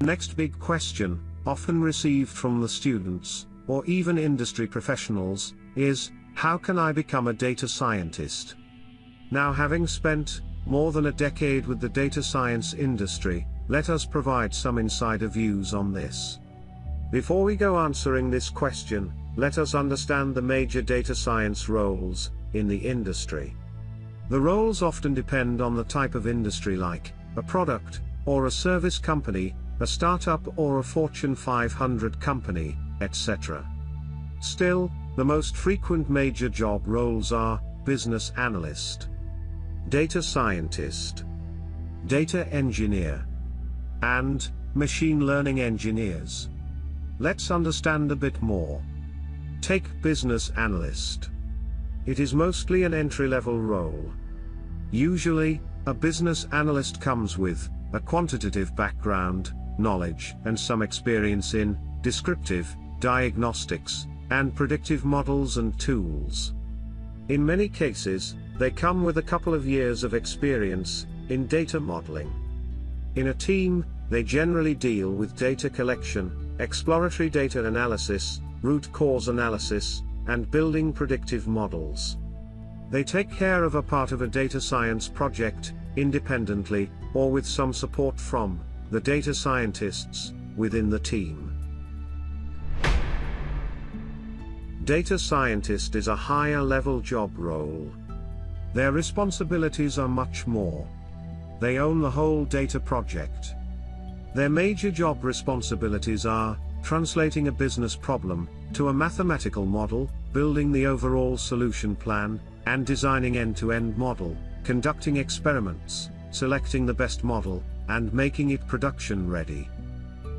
Next big question, often received from the students, or even industry professionals, is, how can I become a data scientist? Now, having spent more than a decade with the data science industry, let us provide some insider views on this. Before we go answering this question, let us understand the major data science roles in the industry. The roles often depend on the type of industry, like a product or a service company, a startup or a Fortune 500 company, etc. Still, the most frequent major job roles are business analyst, data scientist, data engineer, and machine learning engineers. Let's understand a bit more. Take business analyst. It is mostly an entry-level role. Usually, a business analyst comes with a quantitative background, knowledge, and some experience in descriptive, diagnostics, and predictive models and tools. In many cases, they come with a couple of years of experience in data modeling. In a team, they generally deal with data collection, exploratory data analysis, root cause analysis, and building predictive models. They take care of a part of a data science project, independently, or with some support from the data scientists within the team. Data scientist is a higher level job role. Their responsibilities are much more. They own the whole data project. Their major job responsibilities are translating a business problem to a mathematical model, building the overall solution plan, and designing end-to-end model, conducting experiments, selecting the best model, and making it production ready.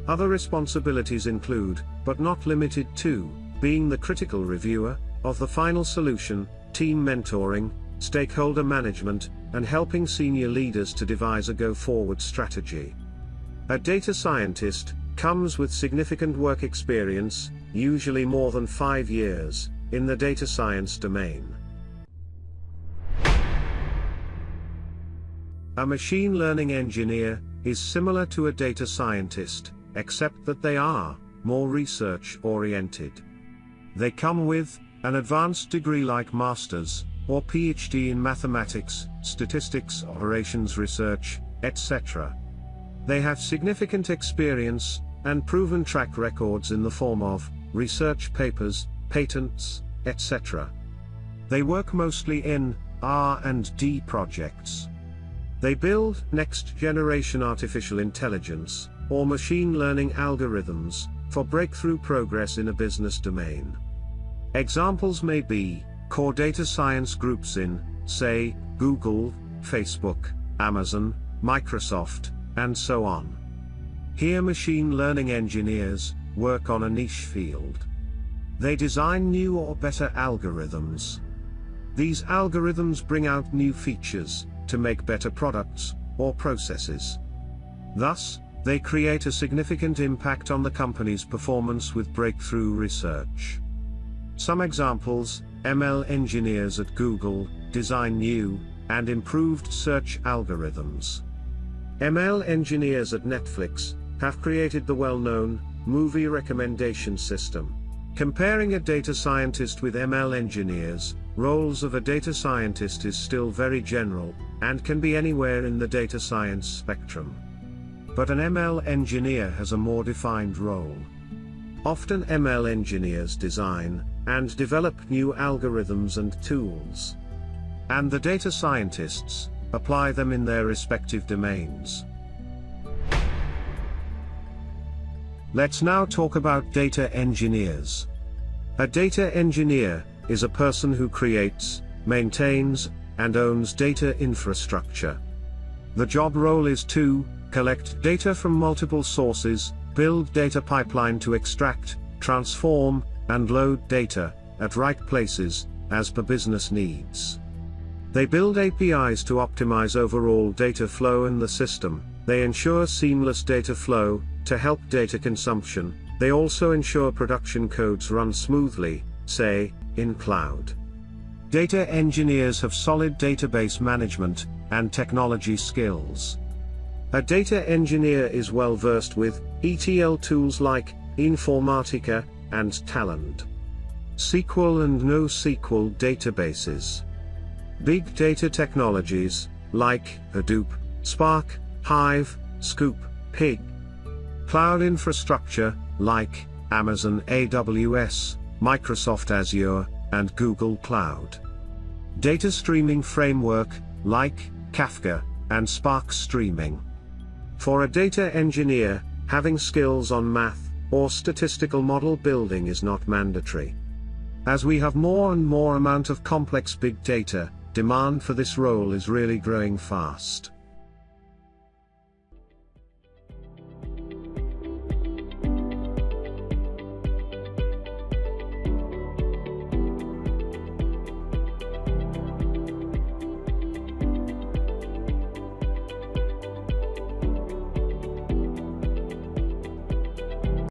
Other responsibilities include, but not limited to, being the critical reviewer of the final solution, team mentoring, stakeholder management, and helping senior leaders to devise a go-forward strategy. A data scientist comes with significant work experience, usually more than 5 years, in the data science domain. A machine learning engineer is similar to a data scientist, except that they are more research-oriented. They come with an advanced degree like master's or PhD in mathematics, statistics, operations research, etc. They have significant experience and proven track records in the form of research papers, patents, etc. They work mostly in R&D projects. They build next-generation artificial intelligence or machine learning algorithms for breakthrough progress in a business domain. Examples may be core data science groups in, say, Google, Facebook, Amazon, Microsoft, and so on. Here, machine learning engineers work on a niche field. They design new or better algorithms. These algorithms bring out new features to make better products or processes. Thus, they create a significant impact on the company's performance with breakthrough research. Some examples: ML engineers at Google design new and improved search algorithms. ML engineers at Netflix have created the well-known movie recommendation system. Comparing a data scientist with ML engineers, roles of a data scientist is still very general, and can be anywhere in the data science spectrum. But an ML engineer has a more defined role. Often ML engineers design and develop new algorithms and tools. And the data scientists apply them in their respective domains. Let's now talk about data engineers. A data engineer is a person who creates, maintains, and owns data infrastructure. The job role is to collect data from multiple sources, build data pipeline to extract, transform, and load data at right places, as per business needs. They build APIs to optimize overall data flow in the system. They ensure seamless data flow to help data consumption. They also ensure production codes run smoothly, say, in cloud. Data engineers have solid database management and technology skills. A data engineer is well versed with ETL tools like Informatica and Talend, SQL and NoSQL databases, big data technologies like Hadoop, Spark, Hive, Scoop, Pig, cloud infrastructure like Amazon AWS, Microsoft Azure, and Google Cloud, data streaming framework like Kafka and Spark Streaming. For a data engineer, having skills on math or statistical model building is not mandatory. As we have more and more amount of complex big data, demand for this role is really growing fast.